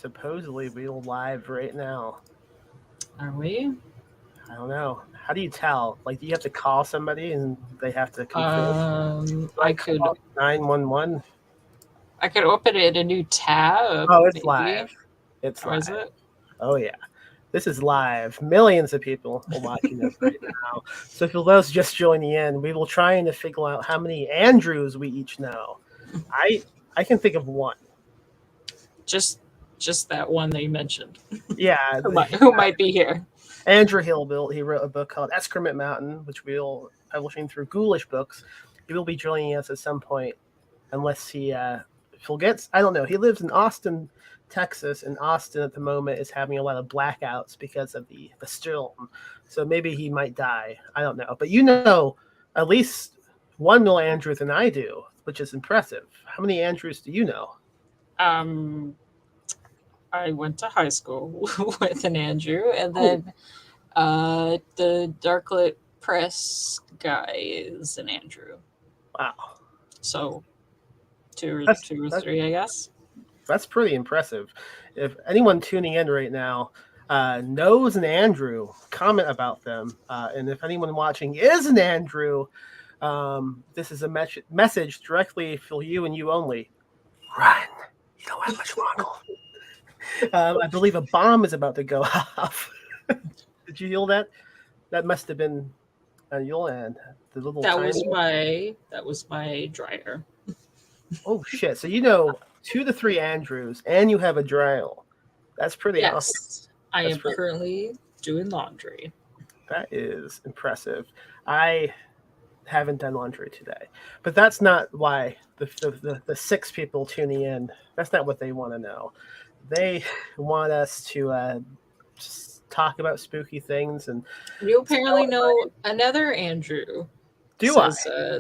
supposedly we're live right now. Are we? I don't know. How do you tell? Like, do you have to call somebody and they have to confirm? I could 911. I could open it in a new tab. Oh, it's maybe. live. It's Or live. is it? Oh yeah, this is live. Millions of people are watching us right now. So for those just joining in, we will try to figure out how many Andrews we each know. I can think of one. Just that one that you mentioned. Yeah, Who might be here? Andrew Hillbill. He wrote a book called Excrement Mountain, which we'll publishing through Ghoulish Books. He will be joining us at some point, unless he forgets. I don't know. He lives in Austin, Texas, and Austin at the moment is having a lot of blackouts because of the storm. So maybe he might die. I don't know. But you know at least one more Andrews than I do, which is impressive. How many Andrews do you know? I went to high school with an Andrew, and then the Darklit Press guy is an Andrew. Wow. So two or three, I guess. That's pretty impressive. If anyone tuning in right now knows an Andrew, comment about them. And if anyone watching is an Andrew, this is a message directly for you and you only. Run. You don't have much longer. I believe a bomb is about to go off. Did you hear that? That must have been on your end. The little that was my dryer. Oh shit! So you know 2 to 3 Andrews, and you have a dryer. That's pretty awesome. I am currently doing laundry. That is impressive. I haven't done laundry today, but that's not why the 6 people tuning in. That's not what they want to know. They want us to talk about spooky things, and you apparently know another Andrew.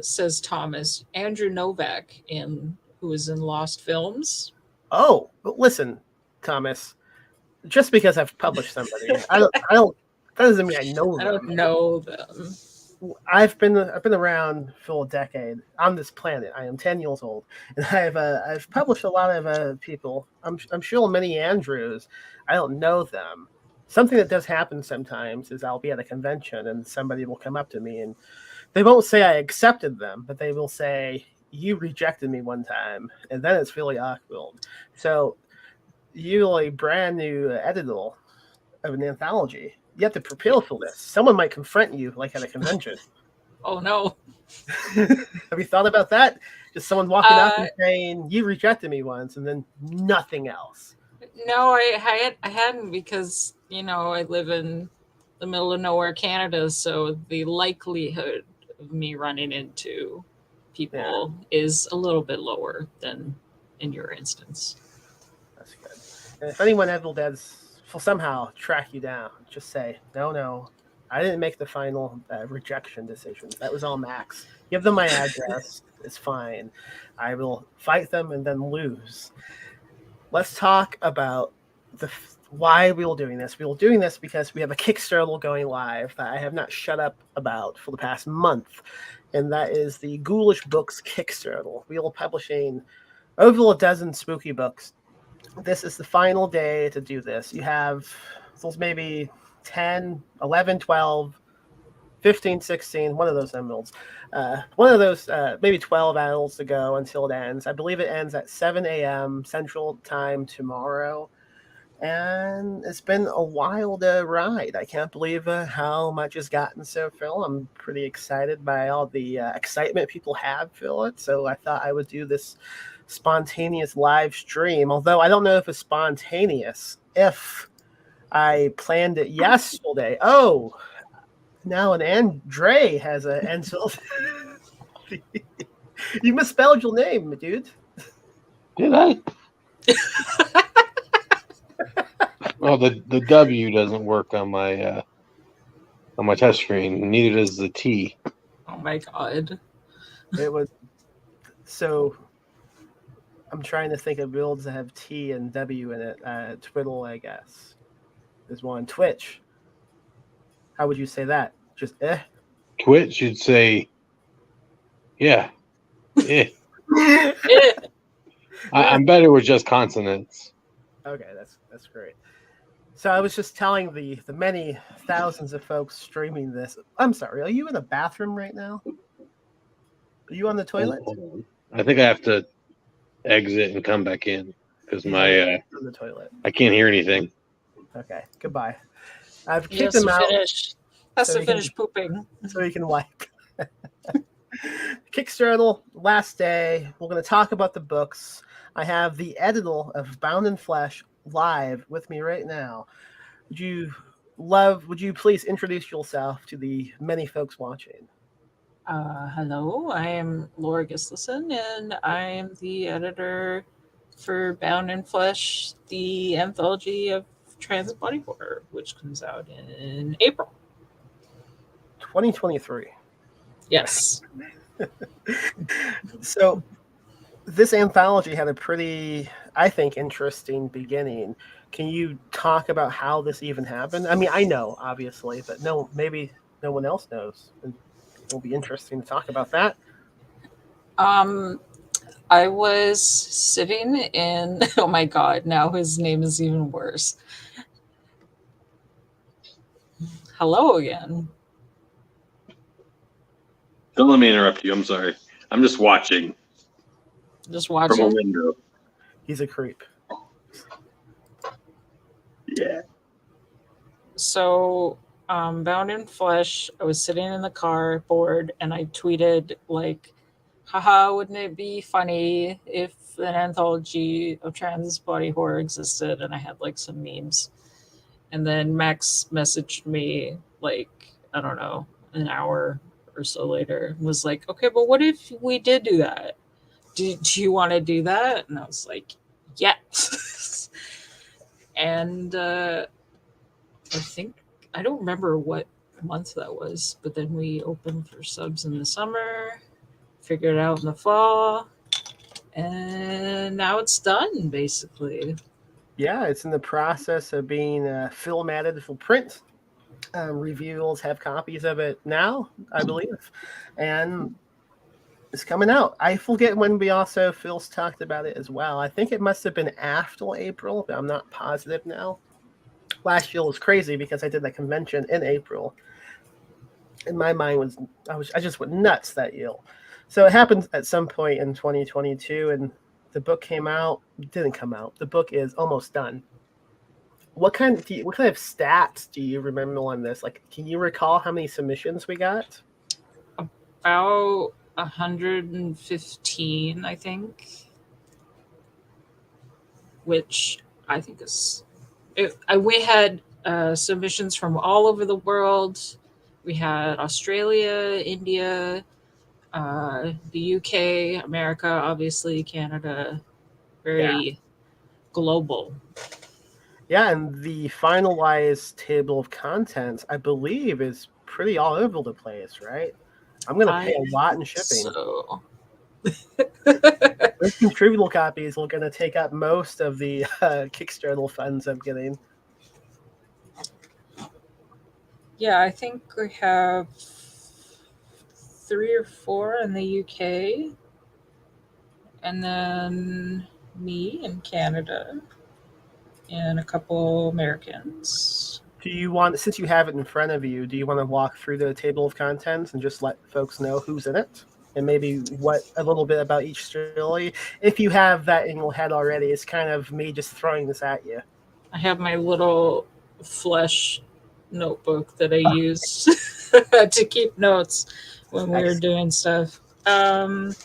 Says Thomas Andrew Novak, who is in Lost Films. Oh, but listen, Thomas. Just because I've published somebody, I don't. That doesn't mean I know them. I don't know them. I've been around for a decade on this planet. I am 10 years old, and I've published a lot of people. I'm sure many Andrews. I don't know them. Something that does happen sometimes is I'll be at a convention and somebody will come up to me and they won't say I accepted them, but they will say you rejected me one time, and then it's really awkward. So you're a brand new editor of an anthology. You have to prepare for this. Someone might confront you like at a convention. Oh no. Have you thought about that? Just someone walking up and saying, you rejected me once, and then nothing else. No, I hadn't, because, I live in the middle of nowhere, Canada, so the likelihood of me running into people is a little bit lower than in your instance. That's good. And if anyone ever does will somehow track you down, just say, no, I didn't make the final rejection decision. That was all Max. Give them my address. It's fine. I will fight them and then lose. Let's talk about why we were doing this. We were doing this because we have a Kickstarter going live that I have not shut up about for the past month, and that is the Ghoulish Books Kickstarter. We are publishing over a dozen spooky books. This is the final day to do this. You have those maybe 10, 11, 12, 15, 16, one of those emeralds. One of those, maybe 12 hours to go until it ends. I believe it ends at 7 a.m. Central Time tomorrow. And it's been a wild ride. I can't believe how much has gotten so far. I'm pretty excited by all the excitement people have for it. So I thought I would do this spontaneous live stream, although I don't know if it's spontaneous. If I planned it yesterday. Oh, now an Andre has an insult. You misspelled your name, dude. Did I? Well, the W doesn't work on my touch screen. Neither does the T. Oh my god! It was so. I'm trying to think of builds that have T and W in it. Twiddle, I guess, is one. Twitch. How would you say that? Just Twitch, you'd say, yeah. I'm better with just consonants. Okay, that's great. So I was just telling the many thousands of folks streaming this. I'm sorry, are you in a bathroom right now? Are you on the toilet? Hold on. I think I have to exit and come back in because He's on the toilet. I can't hear anything. Okay, goodbye. I've He kicked has him to out finish. Has to finish pooping. so he can wipe. Kickstarter last day. We're going to talk about the books. I have the editor of Bound in Flesh live with me right now. Would you please introduce yourself to the many folks watching? Hello, I am Laura Gislason, and I am the editor for Bound in Flesh, the anthology of trans body horror, which comes out in April. 2023. Yes. So this anthology had a pretty, I think, interesting beginning. Can you talk about how this even happened? I mean, I know, obviously, but maybe no one else knows. And it'll be interesting to talk about that. I was sitting in, oh my God, now his name is even worse. Hello again. Don't let me interrupt you. I'm sorry. I'm just watching Just from a watching. window. He's a creep. Yeah. So, Bound in Flesh, I was sitting in the car bored and I tweeted, like, haha, wouldn't it be funny if an anthology of trans body horror existed? And I had like some memes. And then Max messaged me, like, I don't know, an hour or so later, and was like, okay, but what if we did do that? Do you want to do that? And I was like, yes. And I don't remember what month that was, but then we opened for subs in the summer, figured it out in the fall, and now it's done basically. Yeah, it's in the process of being formatted for print. Reviewers have copies of it now, I believe, and it's coming out. I forget when we also Phil's talked about it as well. I think it must have been after April, but I'm not positive now. Last year was crazy because I did that convention in April, and my mind I just went nuts that year. So it happened at some point in 2022, and the book came out. Didn't come out. The book is almost done. What kind of stats do you remember on this? Like, can you recall how many submissions we got? About 115, I think, which I think is. We had submissions from all over the world. We had Australia, India, the UK, America, obviously Canada, very global. Yeah, and the finalized table of contents, I believe, is pretty all over the place, right? I'm going to pay a lot in shipping. So. Those contributable copies are going to take up most of the Kickstarter funds I'm getting. Yeah, I think we have 3 or 4 in the UK, and then me in Canada, and a couple Americans. Do you want, since you have it in front of you, do you want to walk through the table of contents and just let folks know who's in it? And maybe a little bit about each story? If you have that in your head already, it's kind of me just throwing this at you. I have my little flesh notebook that I use to keep notes when we were doing stuff. The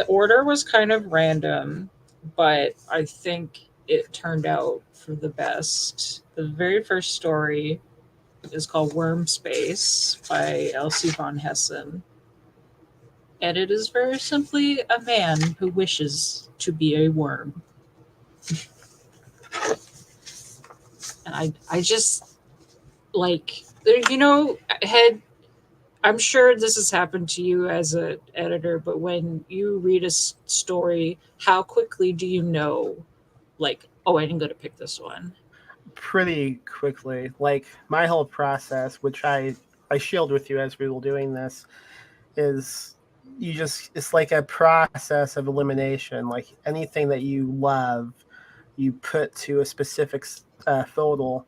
order was kind of random, but I think it turned out for the best. The very first story is called Worm Space by Elsie von Hessen. And it is very simply a man who wishes to be a worm. And I just, like, I'm sure this has happened to you as an editor, but when you read a story, how quickly do you know, like, oh, I didn't go to pick this one? Pretty quickly. Like, my whole process, which I shared with you as we were doing this, is it's like a process of elimination. Like, anything that you love, you put to a specific photo,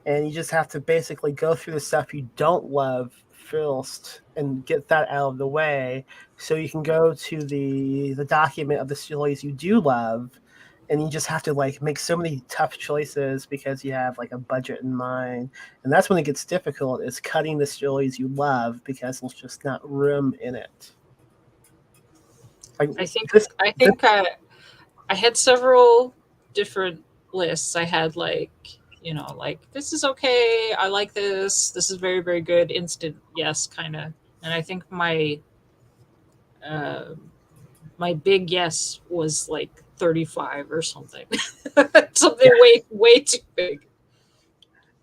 and you just have to basically go through the stuff you don't love first and get that out of the way, so you can go to the document of the stories you do love, and you just have to like make so many tough choices because you have like a budget in mind, and that's when it gets difficult, is cutting the stories you love because there's just not room in it. Like I think this, I think I had several different lists. I had like, like this is okay. I like this. This is very, very good. Instant yes, kind of. And I think uh, my big yes was like 35 or something. Something way too big.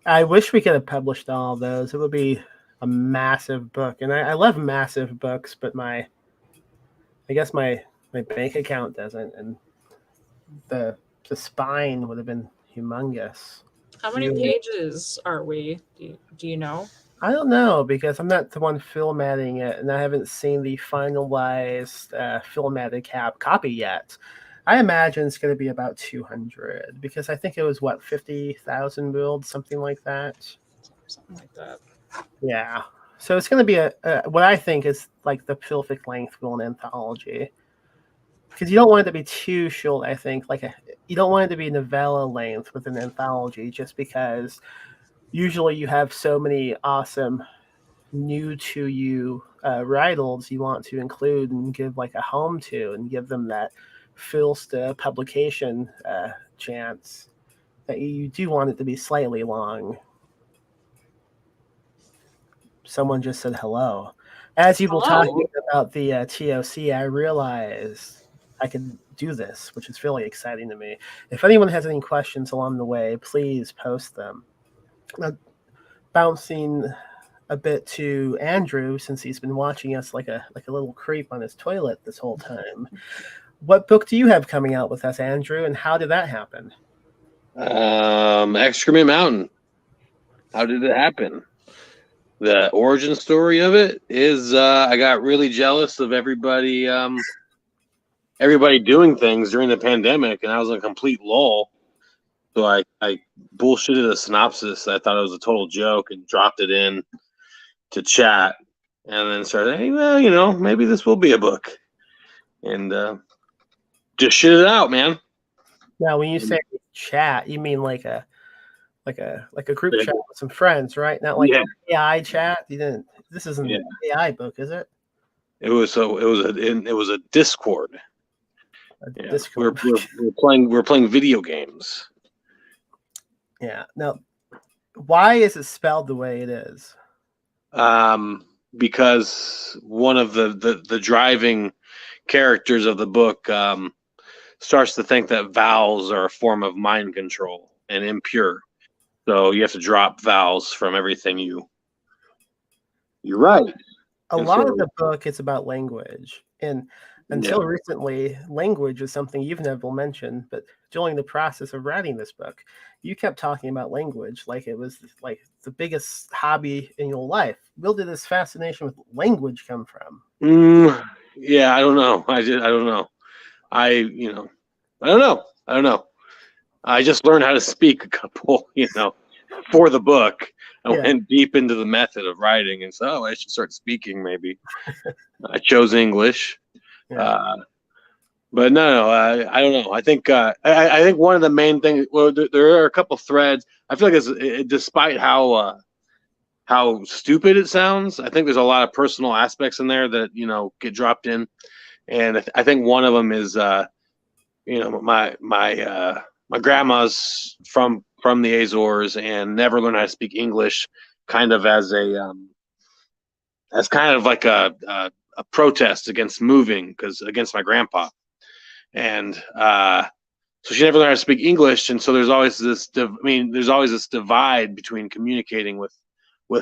I wish we could have published all of those. It would be a massive book, and I love massive books, but I guess my bank account doesn't, and the spine would have been humongous. How many pages are we? Do you know? I don't know, because I'm not the one formatting it, and I haven't seen the finalized formatted copy yet. I imagine it's going to be about 200, because I think it was 50,000 words, something like that. Something like that. Yeah. So it's going to be a what I think is like the perfect length for an anthology, because you don't want it to be too short. I think you don't want it to be novella length with an anthology, just because usually you have so many awesome new to you writers you want to include and give like a home to, and give them that first publication chance, that you do want it to be slightly long. Someone just said hello. As you were talking about the TOC, I realized I could do this, which is really exciting to me. If anyone has any questions along the way, please post them. Now, bouncing a bit to Andrew, since he's been watching us like a little creep on his toilet this whole time. What book do you have coming out with us, Andrew, and how did that happen? Excrement Mountain. How did it happen? The origin story of it is I got really jealous of everybody doing things during the pandemic, and I was in a complete lull. So I bullshitted a synopsis. I thought it was a total joke and dropped it in to chat, and then started, hey, well, maybe this will be a book, and just shit it out, man. Now, when you say chat, you mean like a group chat with some friends, right? Not like AI chat. You didn't. This isn't an AI book, is it? It was a Discord. Discord. We're playing video games. Yeah. Now, why is it spelled the way it is? Because one of the driving characters of the book starts to think that vowels are a form of mind control and impure. So you have to drop vowels from everything you write. A lot of the book is about language, and until recently, language is something you've never mentioned. But during the process of writing this book, you kept talking about language like it was like the biggest hobby in your life. Where did this fascination with language come from? Yeah, I don't know. I don't know. I don't know. I just learned how to speak a couple, for the book. I went deep into the method of writing, and so I should start speaking. Maybe I chose English, but no, I don't know. I think I think one of the main things. Well, there are a couple threads. I feel like despite how stupid it sounds, I think there's a lot of personal aspects in there that get dropped in, and I think one of them is my grandma's from the Azores and never learned how to speak English, kind of as kind of like a protest against moving, against my grandpa, and so she never learned how to speak English, and so there's always this divide between communicating with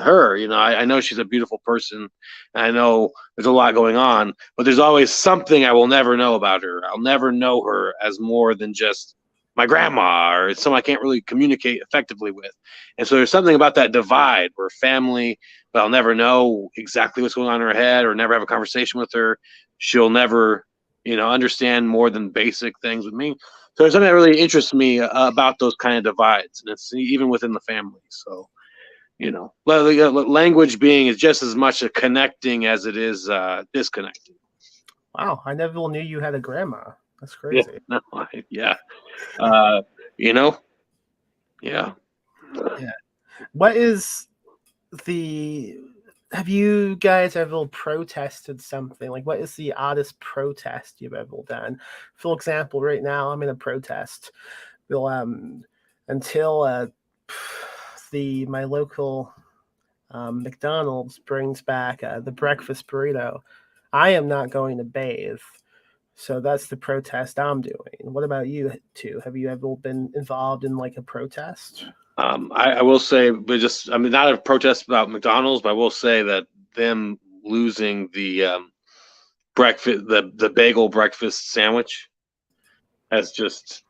her. I know she's a beautiful person, and I know there's a lot going on, but there's always something I will never know about her. I'll never know her as more than just my grandma, or someone I can't really communicate effectively with. And so there's something about that divide where family, but I'll never know exactly what's going on in her head, or never have a conversation with her. She'll never understand more than basic things with me. So there's something that really interests me about those kind of divides, and it's even within the family. So, language being is just as much a connecting as it is disconnecting. Wow, I never knew you had a grandma. That's Yeah, crazy. no, yeah. Uh, yeah. Yeah. What is have you guys ever protested something? Like, what is the oddest protest you've ever done? For example, right now I'm in a protest. Well, until my local McDonald's brings back the breakfast burrito, I am not going to bathe. So that's the protest I'm doing. What about you two? Have you ever been involved in like a protest? I will say, but not a protest about McDonald's, but I will say that them losing the breakfast, the bagel breakfast sandwich, has just,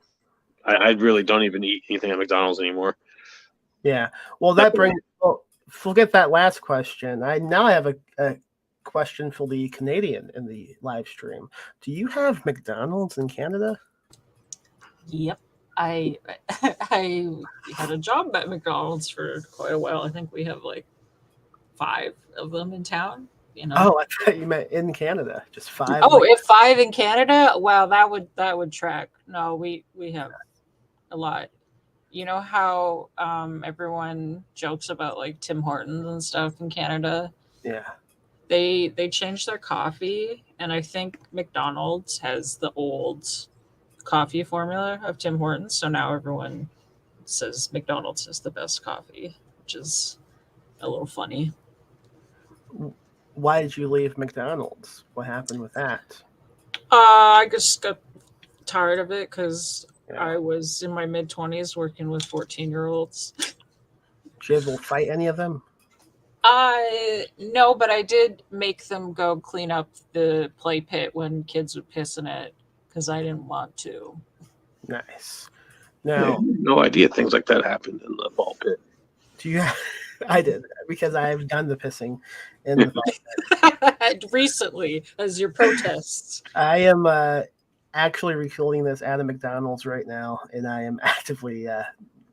I really don't even eat anything at McDonald's anymore. Yeah. Well, that brings. Well, forget that last question. I now have a question for the Canadian in the live stream. Do you have McDonald's in Canada? Yep. I I had a job at McDonald's for quite a while. I think we have like 5 of them in town. Oh, I thought you meant in Canada. Just 5. Oh, if 5 in Canada? Wow, that would track. No, we have a lot. You know how everyone jokes about like Tim Hortons and stuff in Canada? Yeah. They changed their coffee, and I think McDonald's has the old coffee formula of Tim Hortons. So now everyone says McDonald's is the best coffee, which is a little funny. Why did you leave McDonald's? What happened with that? I just got tired of it because Yeah. I was in my mid-20s working with 14-year-olds. Did you ever fight any of them? No, but I did make them go clean up the play pit when kids would piss in it because I didn't want to. Nice. I Now, had no idea things like that happened in the ball pit. do you? I did, because I've done the pissing in the ball pit. Recently, as your protests. I am actually recording this at a McDonald's right now, and I am actively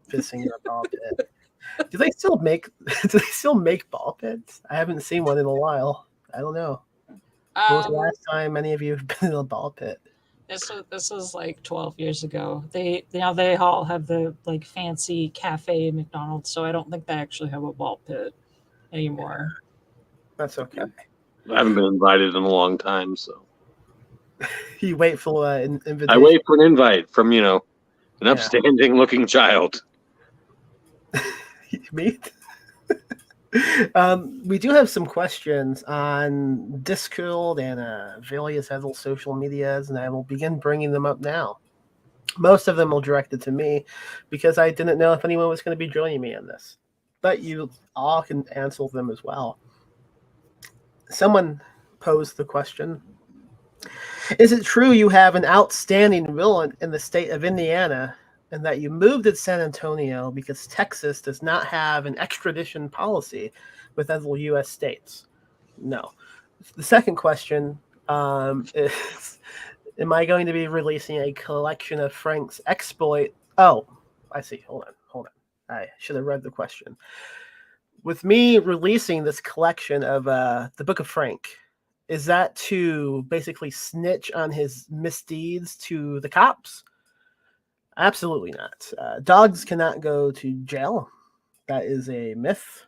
pissing in a ball pit. Do they still make ball pits? I haven't seen one in a while. I don't know. When was the last time any of you have been in a ball pit? This was like 12 years ago. They all have the like fancy cafe McDonald's, so I don't think they actually have a ball pit anymore. That's okay. I haven't been invited in a long time, so You wait for an invitation. I wait for an invite from an upstanding looking child. Me? We do have some questions on Discord and various other social medias, and I will begin bringing them up now. Most of them are directed to me because I didn't know if anyone was going to be joining me on this. But you all can answer them as well. Someone posed the question: is it true you have an outstanding warrant in the state of Indiana and that you moved to San Antonio because Texas does not have an extradition policy with other U.S. states? No. The second question is, am I going to be releasing a collection of Frank's exploit? Oh, I see. Hold on. I should have read the question. With me releasing this collection of the Book of Frank, is that to basically snitch on his misdeeds to the cops? Absolutely not. Dogs cannot go to jail. That is a myth.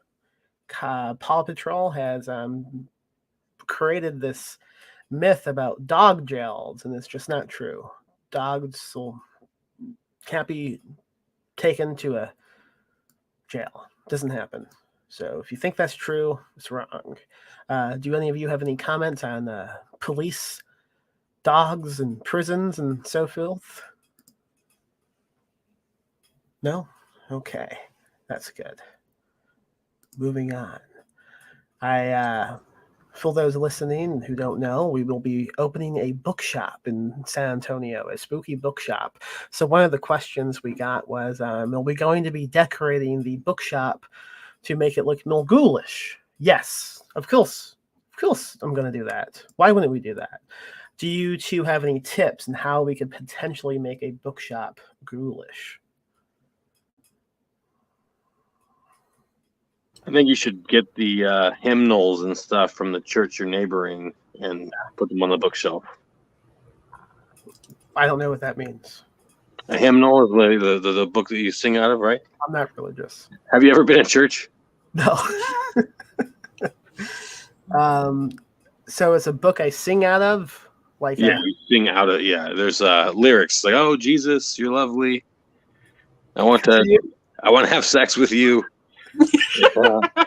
Paw Patrol has created this myth about dog jails, and it's just not true. Dogs can't be taken to a jail. Doesn't happen. So if you think that's true, it's wrong. Do any of you have any comments on police, dogs, and prisons and so forth? No? Okay. That's good. Moving on. For those listening who don't know, we will be opening a bookshop in San Antonio, a spooky bookshop. So one of the questions we got was, are we going to be decorating the bookshop to make it look more ghoulish? Yes, of course. Of course I'm going to do that. Why wouldn't we do that? Do you two have any tips on how we could potentially make a bookshop ghoulish? I think you should get the hymnals and stuff from the church you're neighboring and put them on the bookshelf. I don't know what that means. A hymnal is the book that you sing out of, right? I'm not religious. Have you ever been in church? No. So it's a book I sing out of? Like Yeah, you sing out of, there's lyrics like, "Oh Jesus, you're lovely. I want to have sex with you." You've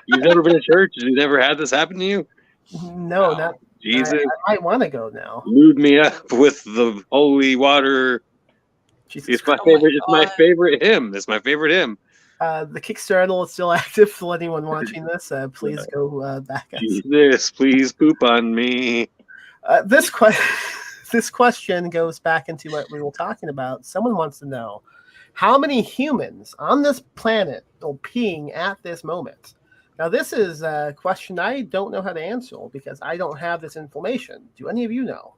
never been to church? You've never had this happen to you? No, not Jesus. I might want to go now. Lewd me up with the holy water. Jesus It's my Christ. favorite. It's my favorite hymn. It's my favorite hymn. The Kickstarter is still active for anyone watching this. Please go back. Jesus, please poop on me. This question goes back into what we were talking about. Someone wants to know how many humans on this planet are peeing at this moment. Now, this is a question I don't know how to answer because I don't have this information. Do any of you know?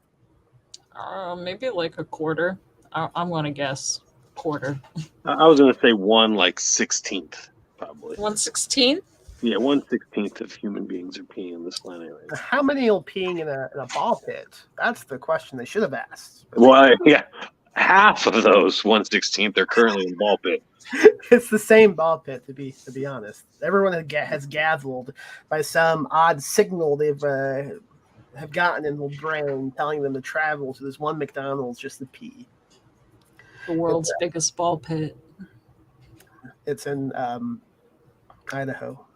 Maybe like a quarter. I'm going to guess quarter. I was going to say 1/16th, probably. 1/16? Yeah, 1/16th of human beings are peeing on this planet. Right? How many are peeing in a ball pit? That's the question they should have asked. Well, yeah, half of those 1/16th are currently in ball pit. It's the same ball pit, to be honest. Everyone has gathered by some odd signal they've have gotten in their brain, telling them to travel to this one McDonald's just to pee. The world's biggest ball pit. It's in Idaho.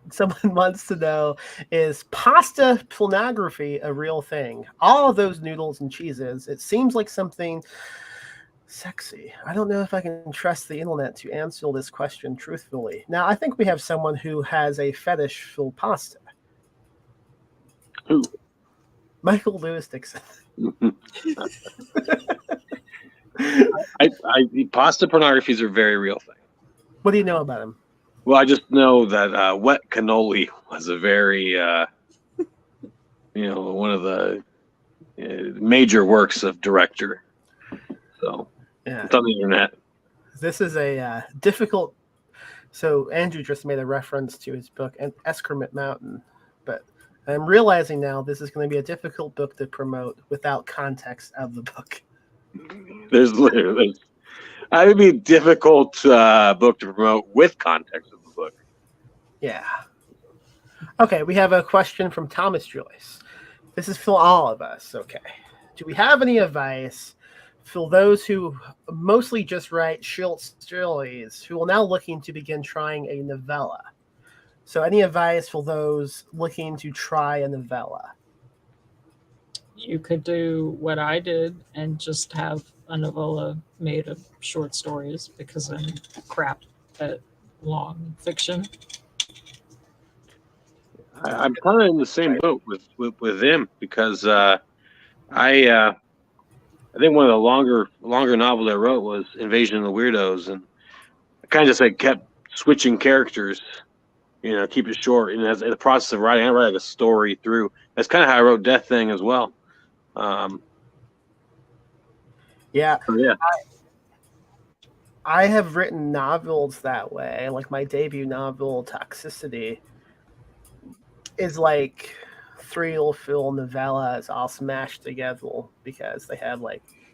Someone wants to know, is pasta pornography a real thing? All of those noodles and cheeses, it seems like something sexy. I don't know if I can trust the internet to answer this question truthfully. Now, I think we have someone who has a fetish for pasta. Who? Michael Lewis Dixon. Pasta pornographies are a very real thing. What do you know about him? Well, I just know that wet cannoli was a very, one of the major works of director. So it's on the internet. This is a difficult. So Andrew just made a reference to his book, Excrement Mountain, but I'm realizing now this is going to be a difficult book to promote without context of the book. It would be a difficult book to promote with context of the book. Yeah. Okay, we have a question from Thomas Joyce. This is for all of us. Okay. Do we have any advice for those who mostly just write short stories who are now looking to begin trying a novella? So any advice for those looking to try a novella? You could do what I did and just have a novella made of short stories because I'm crap at long fiction. I'm kind of in the same boat with him because I think one of the longer novels I wrote was Invasion of the Weirdos, and I kind of just kept switching characters, keep it short. And as in the process of writing, I write a story through. That's kind of how I wrote Death Thing as well. Yeah. So yeah. I have written novels that way. Like my debut novel, Toxicity, is like 3 or 4 novellas all smashed together because they have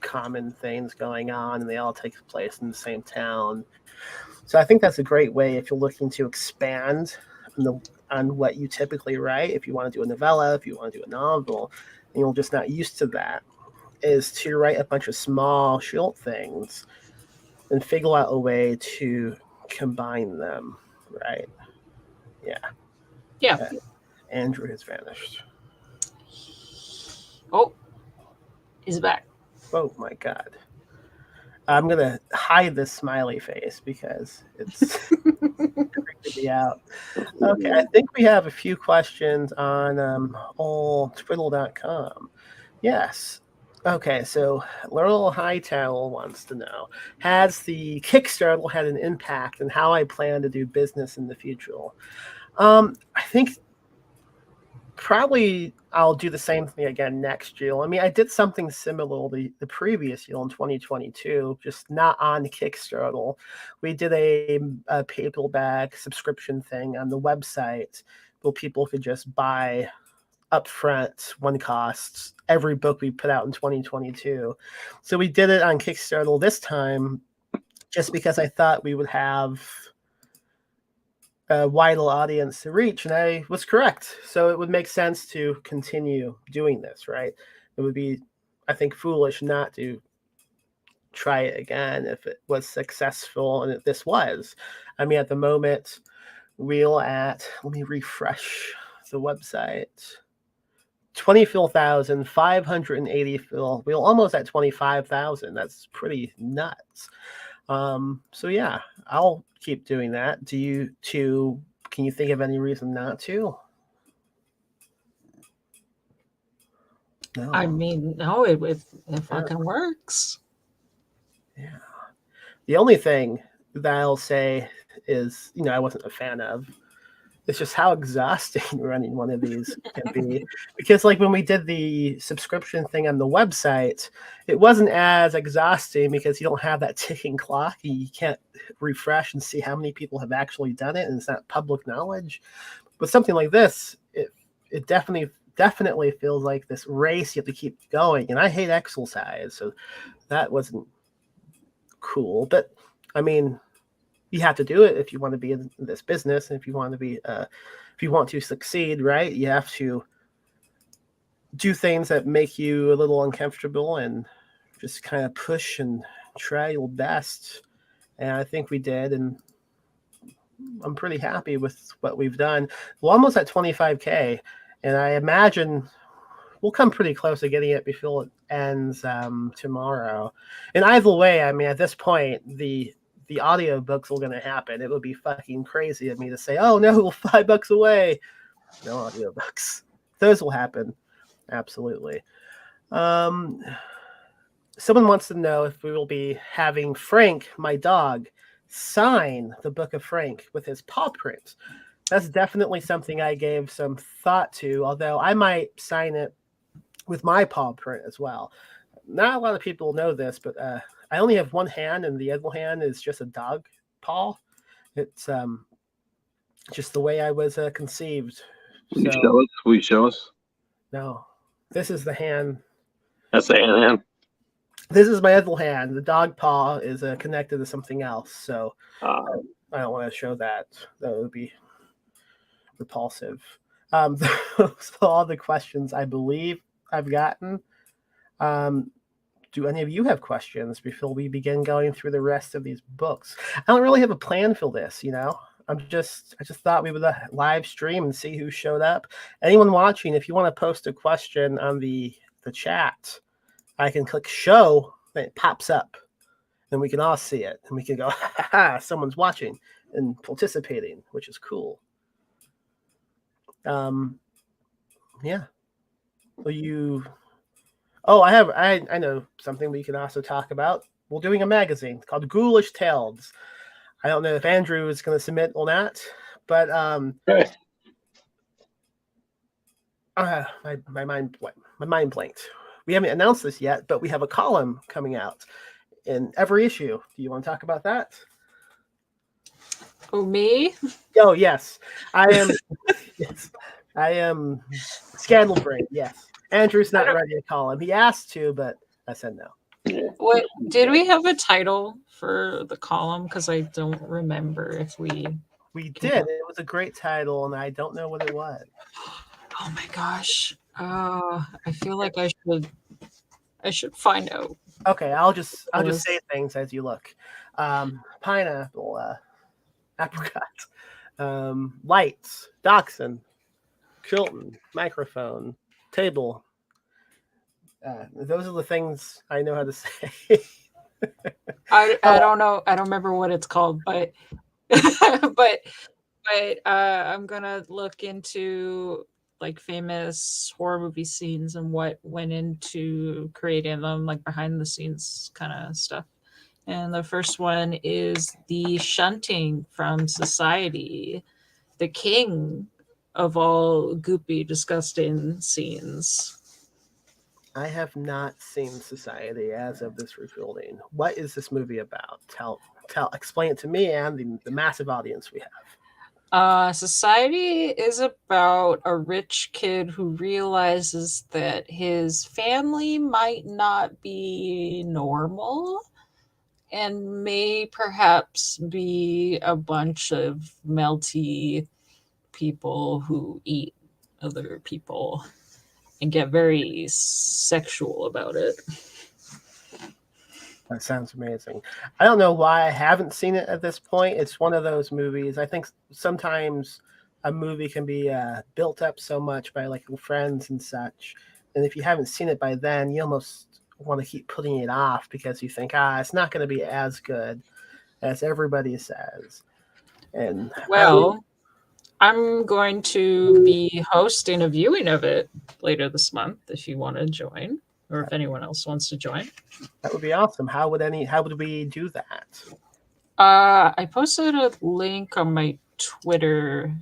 common things going on and they all take place in the same town. So I think that's a great way if you're looking to expand on what you typically write. If you want to do a novella, if you want to do a novel, and you're just not used to that, is to write a bunch of small short things and figure out a way to combine them, right? Yeah. Andrew has vanished. Oh, he's back. Oh my God. I'm going to hide this smiley face because it's freaking me out. Okay, I think we have a few questions on alltwiddle.com. Yes. Okay, so Laurel Hightower wants to know, has the Kickstarter had an impact on how I plan to do business in the future? I think probably I'll do the same thing again next year. I mean, I did something similar the previous year in 2022, just not on Kickstarter. We did a paperback subscription thing on the website where people could just buy upfront one costs every book we put out in 2022. So we did it on Kickstarter this time just because I thought we would have a wider audience to reach, and I was correct. So it would make sense to continue doing this, right? It would be, I think, foolish not to try it again if it was successful, and this was. I mean, at the moment, we're at, let me refresh the website. 24,580 fill. We're almost at 25,000. That's pretty nuts. So yeah, I'll keep doing that. Do you too? Can you think of any reason not to? No. I mean, no, it fucking works. Yeah. The only thing that I'll say is, I wasn't a fan of. It's just how exhausting running one of these can be. Because like when we did the subscription thing on the website, it wasn't as exhausting because you don't have that ticking clock. You can't refresh and see how many people have actually done it, and it's not public knowledge. But something like this, it definitely feels like this race you have to keep going. And I hate exercise, so that wasn't cool. But I mean, you have to do it if you want to be in this business, and if you want to succeed, right? You have to do things that make you a little uncomfortable and just kind of push and try your best. And I think we did, and I'm pretty happy with what we've done. We're almost at 25K, and I imagine we'll come pretty close to getting it before it ends tomorrow. And either way, I mean, at this point, the audio books are going to happen. It would be fucking crazy of me to say, oh no, $5 away. No audio books. Those will happen. Absolutely. Someone wants to know if we will be having Frank, my dog, sign the Book of Frank with his paw print. That's definitely something I gave some thought to, although I might sign it with my paw print as well. Not a lot of people know this, but I only have one hand, and the other hand is just a dog paw. It's just the way I was conceived. Will you show us? Will you show us? No, this is the hand. That's the hand. This is my other hand. The dog paw is connected to something else, so I don't want to show that. That would be repulsive. Those are all the questions I believe I've gotten. Do any of you have questions before we begin going through the rest of these books? I don't really have a plan for this, I just thought we would live stream and see who showed up. Anyone watching, if you want to post a question on the chat, I can click show and it pops up, and we can all see it, and we can go, ha ha, someone's watching and participating, which is cool. Yeah. I know something we can also talk about. We're doing a magazine called Ghoulish Tales. I don't know if Andrew is going to submit or not, but my mind blanked. We haven't announced this yet, but we have a column coming out in every issue. Do you want to talk about that? Oh, me? Oh, yes. I am. Yes, I am scandal brain. Yes. Andrew's not ready to call him. He asked to, but I said no. What did we have a title for the column? Because I don't remember if we did. It was a great title, and I don't know what it was. Oh my gosh. I feel like I should find out. Okay, I'll just say things as you look. Pineapple, apricot, lights, dachshund, Chilton, microphone, table. Those are the things I know how to say. I don't know. I don't remember what it's called, but I'm gonna look into like famous horror movie scenes and what went into creating them, like behind the scenes kind of stuff. And the first one is the shunting from society. The king of all goopy, disgusting scenes. I have not seen Society as of this recording. What is this movie about? Explain it to me and the massive audience we have. Society is about a rich kid who realizes that his family might not be normal and may perhaps be a bunch of melty people who eat other people and get very sexual about it. That sounds amazing. I don't know why I haven't seen it at this point. It's one of those movies. I think sometimes a movie can be built up so much by like your friends and such, and if you haven't seen it by then, you almost want to keep putting it off because you think, it's not going to be as good as everybody says. And Well, I'm going to be hosting a viewing of it later this month if you want to join, or if anyone else wants to join. That would be awesome. How would we do that? I posted a link on my Twitter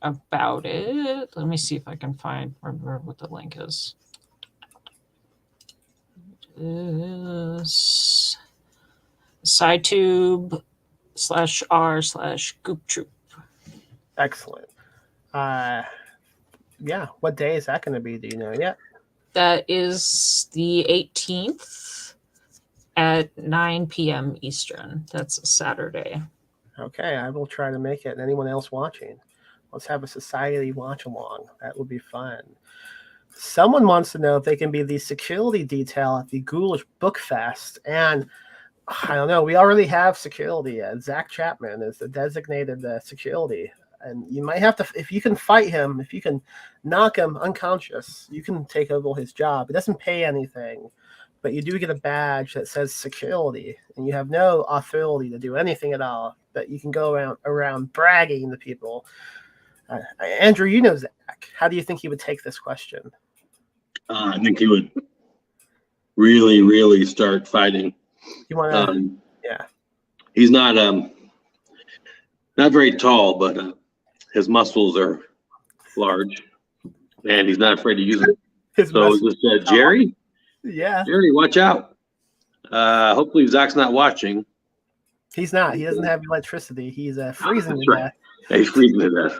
about it. Let me see if I can remember what the link is. Is SciTube/r/GoopTroop. Excellent. Yeah. What day is that going to be? Do you know yet? That is the 18th at 9 p.m. Eastern. That's a Saturday. Okay, I will try to make it. And anyone else watching, let's have a society watch along. That would be fun. Someone wants to know if they can be the security detail at the Ghoulish Book Fest. And I don't know, we already have security. Zach Chapman is the designated security. And you might have to, if you can fight him, if you can knock him unconscious, you can take over his job. It doesn't pay anything, but you do get a badge that says security, and you have no authority to do anything at all. But you can go around bragging to people. Andrew, you know Zach. How do you think he would take this question? I think he would really, really start fighting. You want to? Yeah. He's not very tall, but his muscles are large, and he's not afraid to use them. So just Jerry. Yeah. Jerry, watch out. Hopefully Zach's not watching. He's not. He doesn't have electricity. He's freezing to death. Yeah, he's freezing to death.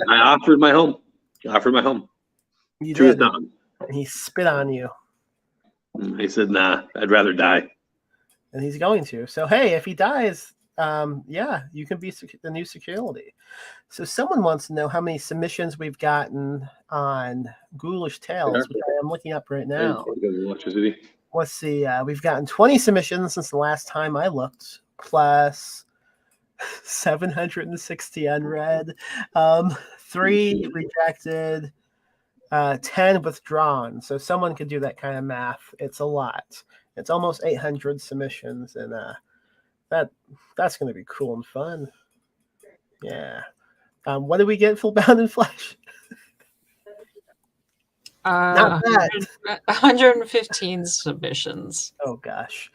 I offered my home. You to his did. dog. And he spit on you. He said, "Nah, I'd rather die." And he's going to. So, hey, if he dies, you can be the new security. So someone wants to know how many submissions we've gotten on Ghoulish Tales, which I am looking up right now. Let's see. We've gotten 20 submissions since the last time I looked, plus 760 unread, 3 rejected, 10 withdrawn. So someone could do that kind of math. It's a lot. It's almost 800 submissions, and that's going to be cool and fun. Yeah. What did we get for Bound in Flesh? Not bad. 115 submissions. Oh gosh.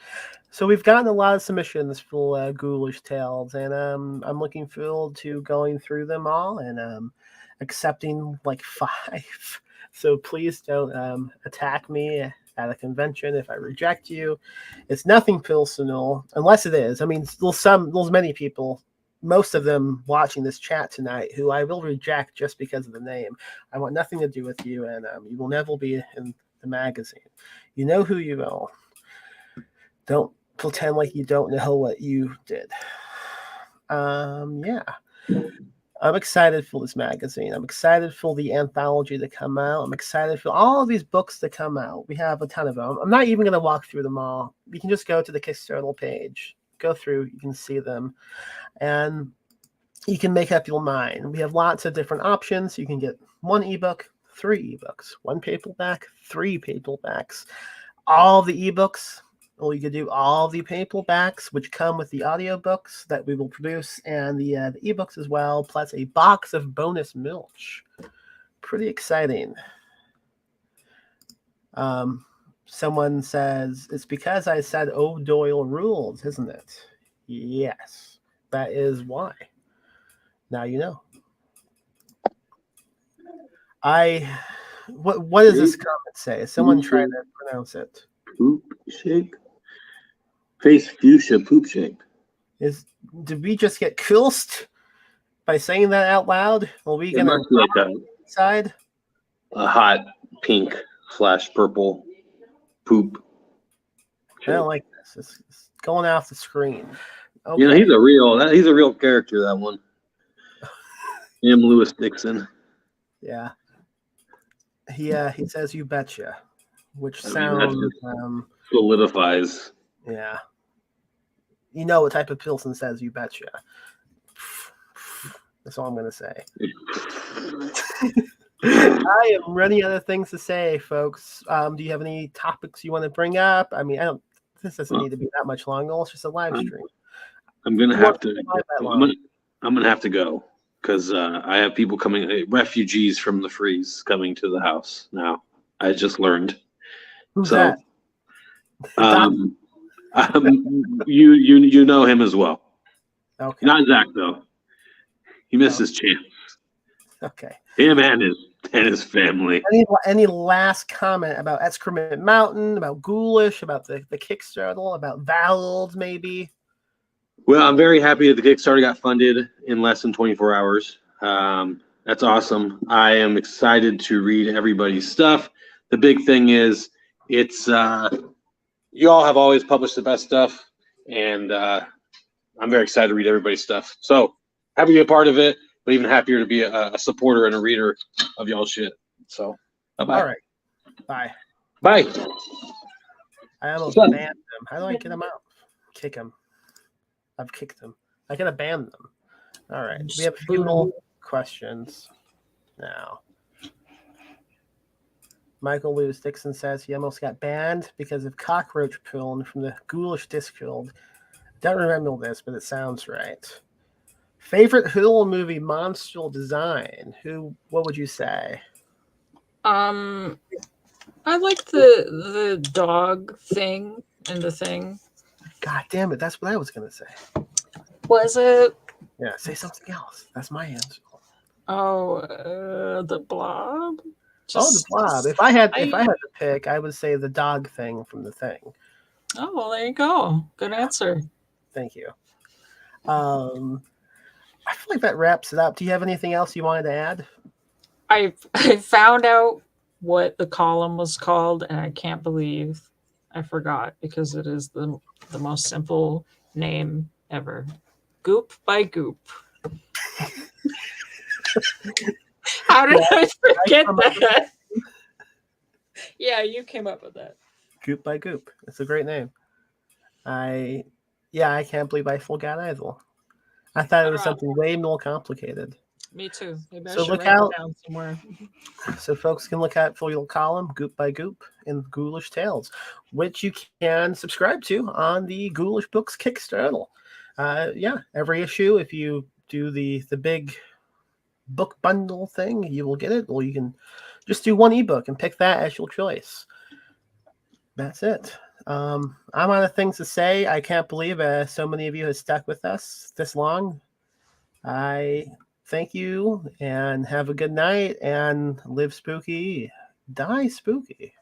So we've gotten a lot of submissions for Ghoulish Tales, and I'm looking forward to going through them all and accepting like 5. So please don't attack me at a convention if I reject you. It's nothing personal, unless it is. I mean, there's many people, most of them watching this chat tonight, who I will reject just because of the name. I want nothing to do with you, and you will never be in the magazine. You know who you are. Don't pretend like you don't know what you did. Yeah. I'm excited for this magazine. I'm excited for the anthology to come out. I'm excited for all of these books to come out. We have a ton of them. I'm not even going to walk through them all. You can just go to the Kickstarter page, go through, you can see them, and you can make up your mind. We have lots of different options. You can get 1 ebook, 3 ebooks, 1 paperback, 3 paperbacks, all the ebooks, or you could do all the paperbacks, which come with the audiobooks that we will produce, and the ebooks as well, plus a box of bonus milch. Pretty exciting. Someone says, it's because I said Doyle rules, isn't it? Yes, that is why. Now you know. What does this comment say? Someone try to pronounce it. Poop shake. Face fuchsia poop shake. Did we just get coolst by saying that out loud? Are we gonna like inside? A hot pink / purple poop. I don't like this. It's going off the screen. Okay. You know, he's a real character, that one. M. Lewis Dixon. Yeah. He says you betcha, which sounds solidifies. Yeah. You know what type of Pilsen says you betcha. That's all I'm gonna say. I am running out of things to say, folks. Do you have any topics you want to bring up? I mean, this doesn't need to be that much long. It's just a live stream. I'm gonna have to. I'm gonna have to go because I have people coming, refugees from the freeze, coming to the house now. I just learned. Who's that? You know him as well. Okay. Not Zach though. He missed his chance. Okay. Him and his family. Any last comment about Excrement Mountain, about Ghoulish, about the Kickstarter, about Valve maybe? Well, I'm very happy that the Kickstarter got funded in less than 24 hours. That's awesome. I am excited to read everybody's stuff. The big thing is it's you all have always published the best stuff, and I'm very excited to read everybody's stuff. So happy to be a part of it, but even happier to be a supporter and a reader of y'all shit. So bye-bye. All right. Bye. Bye. I almost banned them. How do I get them out? Kick them. I've kicked them. I gotta ban them. All right. We have a few more questions now. Michael Lewis Dixon says he almost got banned because of cockroach pulling from the Ghoulish Discworld. Don't remember this, but it sounds right. Favorite Hulu movie, monstral design. What would you say? I like the dog thing and the thing. God damn it, that's what I was gonna say. Was it? Yeah, say something else. That's my answer. Oh, the blob. The blob. If I had to pick, I would say the dog thing from the thing. Oh, well, there you go. Good answer. Thank you. I feel like that wraps it up. Do you have anything else you wanted to add? I found out what the column was called, and I can't believe I forgot because it is the most simple name ever. Goop by Goop. How did I forget that? Yeah, you came up with that. Goop by Goop. It's a great name. I can't believe I forgot either. I thought it was something way more complicated. Me too. Maybe I So should look write out it down somewhere. So folks can look out for your column, Goop by Goop, in Ghoulish Tales, which you can subscribe to on the Ghoulish Books Kickstarter. Every issue, if you do the big book bundle thing, you will get it, or you can just do one ebook and pick that as your choice. That's it. I'm out of things to say. I can't believe so many of you have stuck with us this long. I thank you and have a good night and live spooky, die spooky.